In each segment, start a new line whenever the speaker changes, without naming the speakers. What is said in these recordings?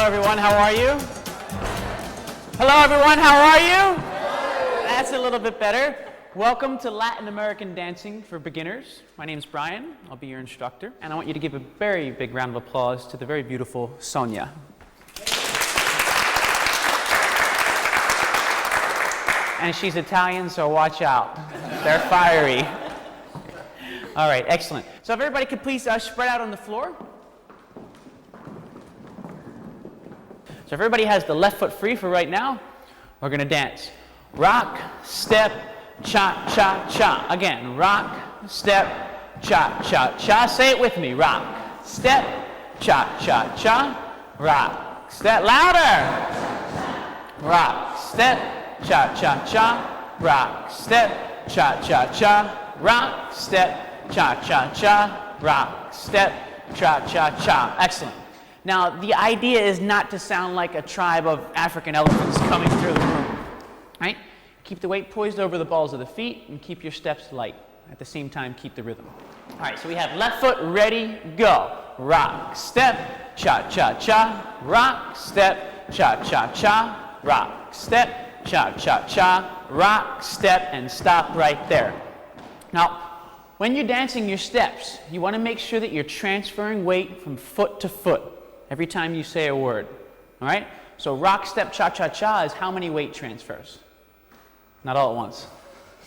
Hello everyone, how are you? Hello everyone, how are you? That's a little bit better. Welcome to Latin American Dancing for Beginners. My name's Brian, I'll be your instructor, and I want you to give a very big round of applause to the very beautiful Sonia. And she's Italian, so watch out. They're fiery. All right, excellent. So if everybody could please spread out on the floor. So if everybody has the left foot free for right now, we're going to dance. Rock, step, cha, cha, cha. Again, rock, step, cha, cha, cha. Say it with me. Rock, step, cha, cha, cha. Rock, step. Louder. Rock, step, cha, cha, cha. Rock, step, cha, cha, cha. Rock, step, cha, cha, cha. Rock, step, cha, cha, cha. Excellent. Now, the idea is not to sound like a tribe of African elephants coming through the room, right? Keep the weight poised over the balls of the feet and keep your steps light. At the same time, keep the rhythm. All right, so we have left foot, ready, go. Rock, step, cha, cha, cha. Rock, step, cha, cha, cha. Rock, step, cha, cha, cha. Rock, step, and stop right there. Now, when you're dancing your steps, you want to make sure that you're transferring weight from foot to foot every time you say a word, all right? So rock, step, cha-cha-cha is how many weight transfers? Not all at once.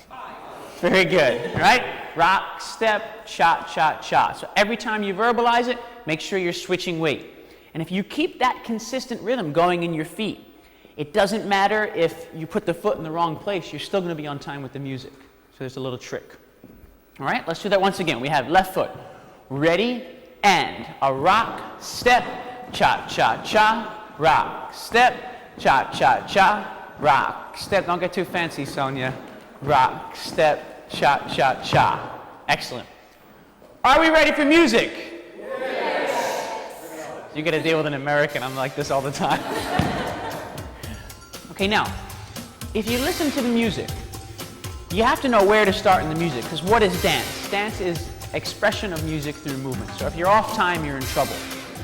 5. Very good, all right? Rock, step, cha-cha-cha. So every time you verbalize it, make sure you're switching weight. And if you keep that consistent rhythm going in your feet, it doesn't matter if you put the foot in the wrong place, you're still going to be on time with the music. So there's a little trick. All right, let's do that once again. We have left foot, ready, and a rock, step, cha-cha-cha, rock, step, cha-cha-cha, rock, step. Don't get too fancy, Sonia. Rock, step, cha-cha-cha. Excellent. Are we ready for music? Yes. You got to deal with an American. I'm like this all the time. Okay, now, if you listen to the music, you have to know where to start in the music, because what is dance? Dance is expression of music through movement. So if you're off time, you're in trouble.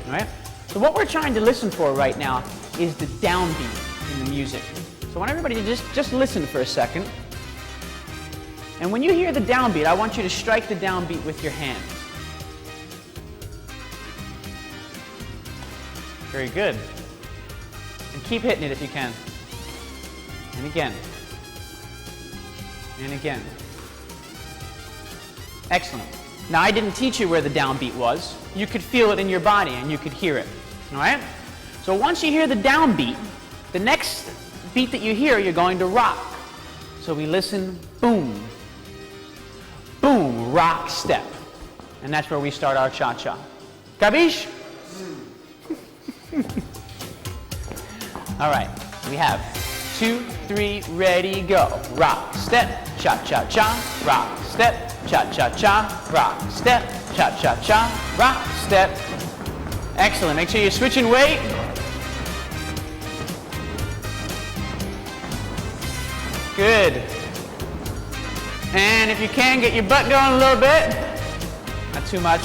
All right? So what we're trying to listen for right now is the downbeat in the music. So I want everybody to just listen for a second. And when you hear the downbeat, I want you to strike the downbeat with your hands. Very good. And keep hitting it if you can. And again. And again. Excellent. Now, I didn't teach you where the downbeat was. You could feel it in your body and you could hear it. All right? So once you hear the downbeat, the next beat that you hear, you're going to rock. So we listen, boom, boom, rock, step. And that's where we start our cha-cha. Capiche? All right. We have 2, 3, ready, go. Rock, step, cha-cha-cha, rock, step, cha-cha-cha, rock, step, cha-cha-cha, rock, step. Excellent. Make sure you're switching weight. Good. And if you can, get your butt going a little bit. Not too much.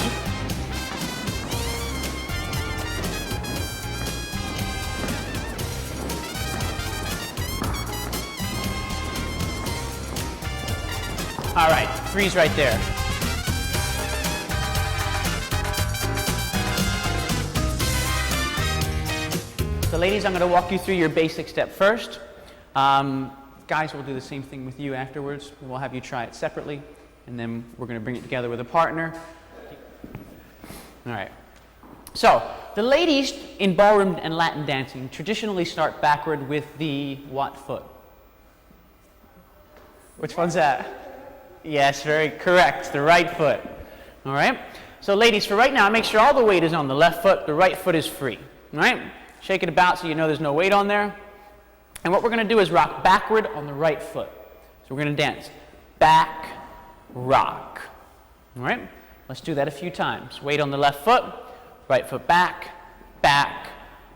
All right, freeze right there. So ladies, I'm going to walk you through your basic step first. Guys, we'll do the same thing with you afterwards. We'll have you try it separately, and then we're going to bring it together with a partner. All right. So the ladies in ballroom and Latin dancing traditionally start backward with the what foot? Which one's that? Yes, very correct, the right foot. All right? So ladies, for right now, make sure all the weight is on the left foot, the right foot is free. All right? Shake it about so you know there's no weight on there. And what we're going to do is rock backward on the right foot. So we're going to dance back, rock. All right? Let's do that a few times. Weight on the left foot, right foot back, back,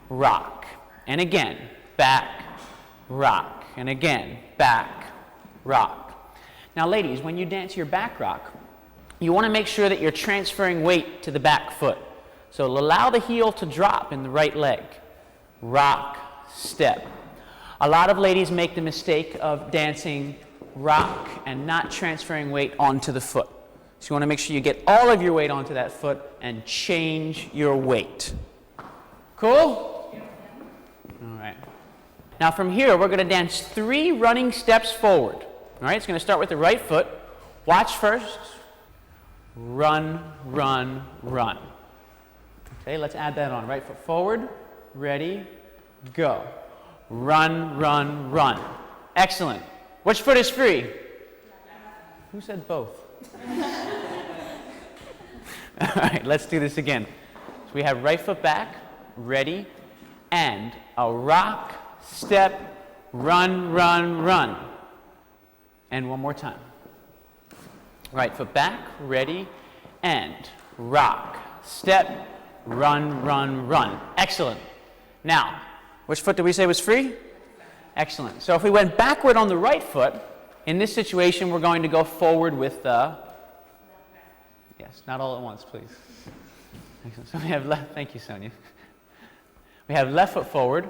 rock. And again, back, rock. And again, back, rock. Now, ladies, when you dance your back rock, you want to make sure that you're transferring weight to the back foot. So allow the heel to drop in the right leg. rock, step. A lot of ladies make the mistake of dancing rock and not transferring weight onto the foot. So you want to make sure you get all of your weight onto that foot and change your weight. Cool? All right. Now from here, we're going to dance 3 running steps forward. All right, it's going to start with the right foot. Watch first. Run, run, run. Okay, let's add that on. Right foot forward. Ready, go. Run, run, run. Excellent. Which foot is free? Who said both? All right, let's do this again. So we have right foot back, ready, and a rock, step, run, run, run. And one more time. Right foot back, ready, and rock, step, run, run, run. Excellent. Now, which foot did we say was free? Excellent. So if we went backward on the right foot, in this situation, we're going to go forward with the... Yes, not all at once, please. Excellent. So we have left... Thank you, Sonia. We have left foot forward,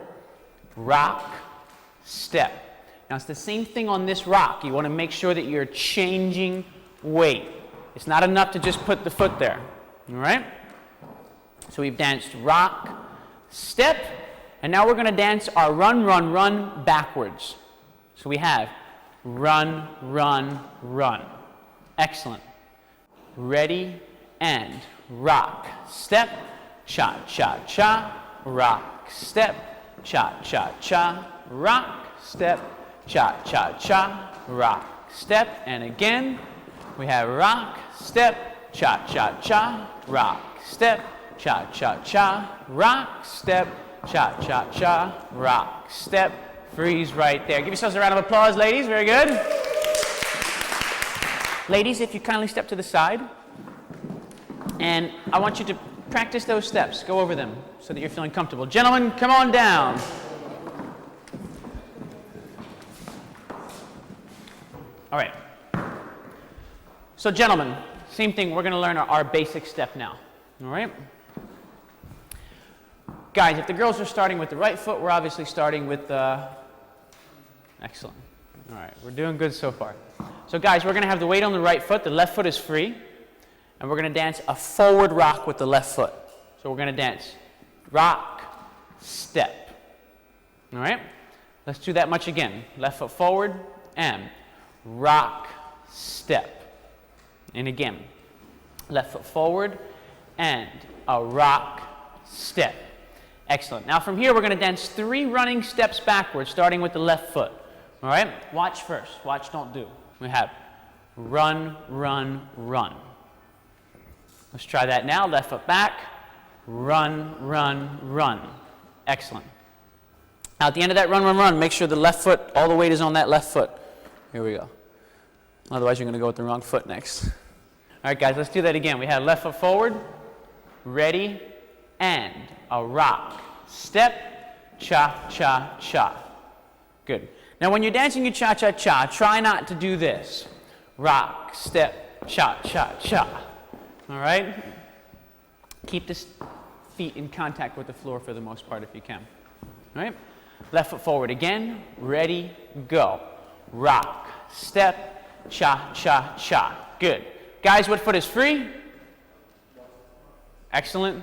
rock, step. Now, it's the same thing on this rock. You want to make sure that you're changing weight. It's not enough to just put the foot there. All right? So we've danced rock, step, and now we're going to dance our run, run, run backwards. So we have run, run, run. Excellent. Ready, and rock, step, cha, cha, cha, rock, step, cha, cha, cha, rock, step, cha, cha, cha, rock, step, and again, we have rock, step, cha, cha, cha, rock, step, cha, cha, cha, rock, step, cha, cha, cha, rock, step, freeze right there. Give yourselves a round of applause, ladies. Very good. Ladies, if you kindly step to the side, and I want you to practice those steps. Go over them so that you're feeling comfortable. Gentlemen, come on down. All right. So gentlemen, same thing. We're going to learn our basic step now. All right? Guys, if the girls are starting with the right foot, we're obviously starting with the... Excellent. All right, we're doing good so far. So guys, we're going to have the weight on the right foot. The left foot is free. And we're going to dance a forward rock with the left foot. So we're going to dance rock, step. All right? Let's do that much again. Left foot forward and rock, step. And again, left foot forward and a rock, step. Excellent. Now from here, we're going to dance 3 running steps backwards, starting with the left foot. All right? Watch first. Watch, don't do. We have run, run, run. Let's try that now. Left foot back. Run, run, run. Excellent. Now at the end of that run, run, run, make sure the left foot, all the weight is on that left foot. Here we go. Otherwise, you're going to go with the wrong foot next. All right, guys, let's do that again. We have left foot forward. Ready, and a rock, step, cha, cha, cha. Good. Now when you're dancing your cha, cha, cha, try not to do this. Rock, step, cha, cha, cha. All right? Keep the feet in contact with the floor for the most part if you can. All right? Left foot forward again. Ready, go. Rock, step, cha, cha, cha. Good. Guys, what foot is free? Excellent.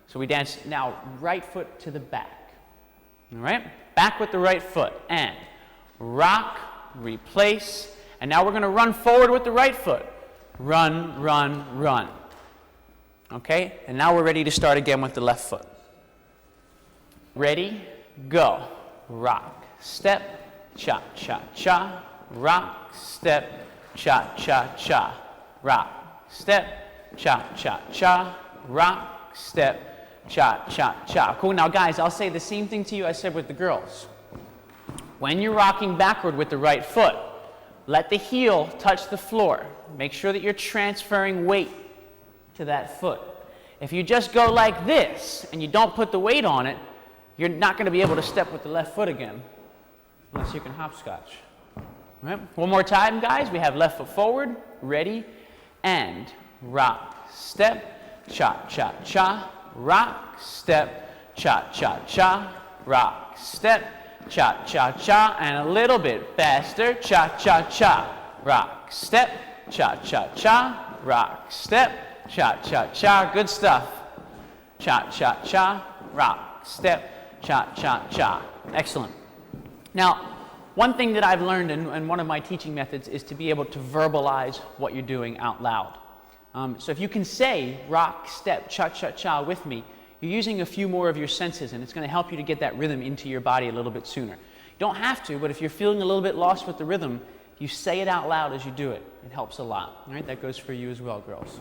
So we dance now right foot to the back. All right? Back with the right foot. And rock, replace. And now we're going to run forward with the right foot. Run, run, run. Okay? And now we're ready to start again with the left foot. Ready, go. Rock, step, cha, cha, cha. Rock, step, cha, cha, cha. Rock, step, cha, cha, cha. Rock, step, cha, cha, cha. Cool. Now, guys, I'll say the same thing to you I said with the girls. When you're rocking backward with the right foot, let the heel touch the floor. Make sure that you're transferring weight to that foot. If you just go like this and you don't put the weight on it, you're not going to be able to step with the left foot again, unless you can hopscotch. All right? One more time, guys. We have left foot forward, ready, and rock, step, cha, cha, cha, rock, step, cha, cha, cha, rock, step, cha-cha-cha, and a little bit faster, cha-cha-cha, rock, step, cha-cha-cha, rock, step, cha-cha-cha, good stuff, cha-cha-cha, rock, step, cha-cha-cha, excellent. Now, one thing that I've learned in one of my teaching methods is to be able to verbalize what you're doing out loud. So if you can say rock, step, cha-cha-cha with me, you're using a few more of your senses, and it's going to help you to get that rhythm into your body a little bit sooner. You don't have to, but if you're feeling a little bit lost with the rhythm, you say it out loud as you do it. It helps a lot. All right, that goes for you as well, girls.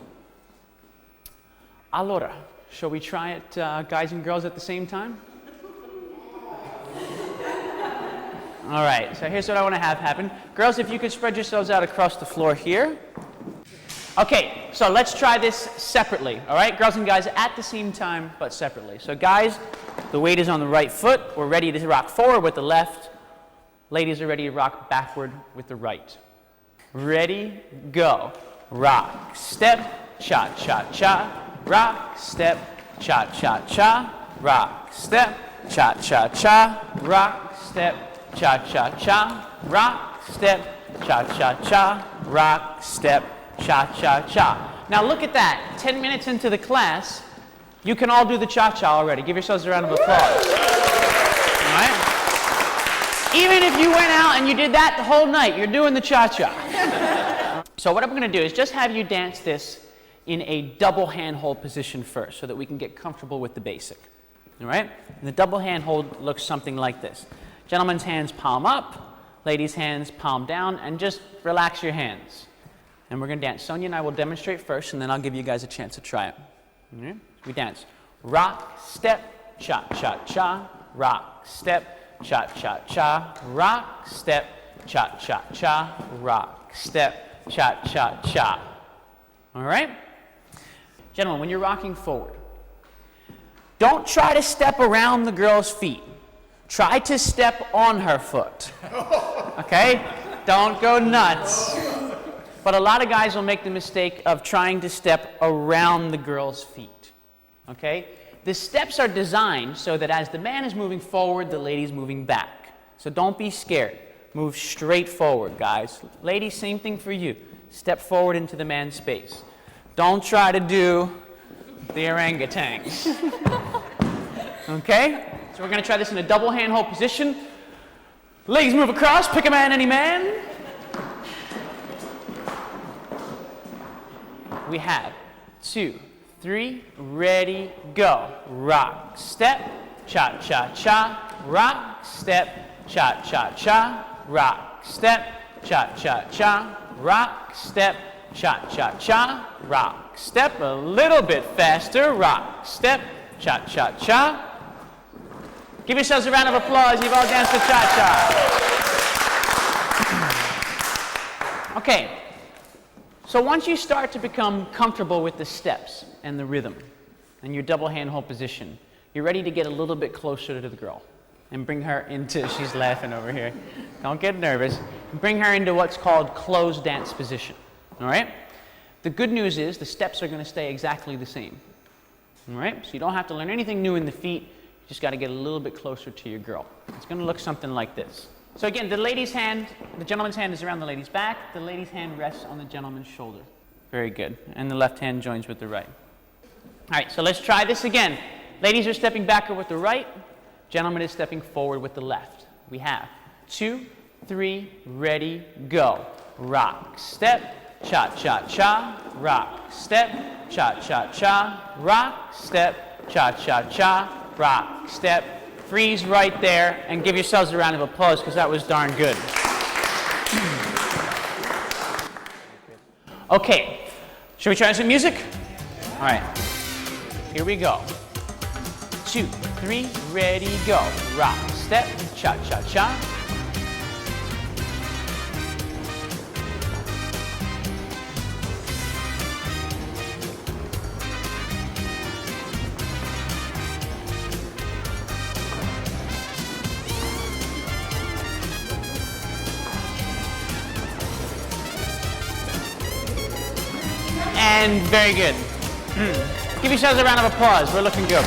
Allora, shall we try it, guys and girls, at the same time? All right, so here's what I want to have happen. Girls, if you could spread yourselves out across the floor here. Okay, so let's try this separately, all right? Girls and guys, at the same time, but separately. So guys, the weight is on the right foot. We're ready to rock forward with the left. Ladies are ready to rock backward with the right. Ready, go. Rock, step, cha-cha-cha. Rock, step, cha-cha-cha. Rock, step, cha-cha-cha. Rock, step, cha-cha-cha, rock, step, cha-cha-cha, rock, step, cha-cha-cha. Now look at that. 10 minutes into the class, you can all do the cha-cha already. Give yourselves a round of applause. All right? Even if you went out and you did that the whole night, you're doing the cha-cha. So what I'm going to do is just have you dance this in a double hand hold position first so that we can get comfortable with the basic. All right? And the double hand hold looks something like this. Gentlemen's hands palm up, ladies' hands palm down, and just relax your hands. And we're going to dance. Sonia and I will demonstrate first, and then I'll give you guys a chance to try it. Okay? We dance. Rock, step, cha-cha-cha. Rock, step, cha-cha-cha. Rock, step, cha-cha-cha. Rock, step, cha-cha-cha. All right? Gentlemen, when you're rocking forward, don't try to step around the girl's feet. Try to step on her foot, okay? Don't go nuts. But a lot of guys will make the mistake of trying to step around the girl's feet, okay? The steps are designed so that as the man is moving forward, the lady's moving back. So don't be scared. Move straight forward, guys. Ladies, same thing for you. Step forward into the man's space. Don't try to do the orangutans, okay? So we're going to try this in a double hand hold position. Ladies move across, pick a man, any man. We have 2, 3, ready, go. Rock, step, cha-cha-cha. Rock, step, cha-cha-cha. Rock, step, cha-cha-cha. Rock, step, cha-cha-cha. Rock, step, a little bit faster. Rock, step, cha-cha-cha. Give yourselves a round of applause. You've all danced the cha-cha. Okay, so once you start to become comfortable with the steps and the rhythm and your double hand hold position, you're ready to get a little bit closer to the girl and bring her into, she's laughing over here, don't get nervous, bring her into what's called closed dance position, all right? The good news is the steps are going to stay exactly the same, all right? So you don't have to learn anything new in the feet. Just got to get a little bit closer to your girl. It's going to look something like this. So again, the lady's hand, the gentleman's hand is around the lady's back. The lady's hand rests on the gentleman's shoulder. Very good. And the left hand joins with the right. All right, so let's try this again. Ladies are stepping backward with the right. Gentleman is stepping forward with the left. We have 2, 3, ready, go. Rock, step, cha-cha-cha. Rock, step, cha-cha-cha. Rock, step, cha-cha-cha. Rock, step, freeze right there, and give yourselves a round of applause because that was darn good. Okay, should we try some music? All right, here we go. 2, 3, ready, go. Rock, step, cha-cha-cha. And very good. Give yourselves a round of applause. We're looking good.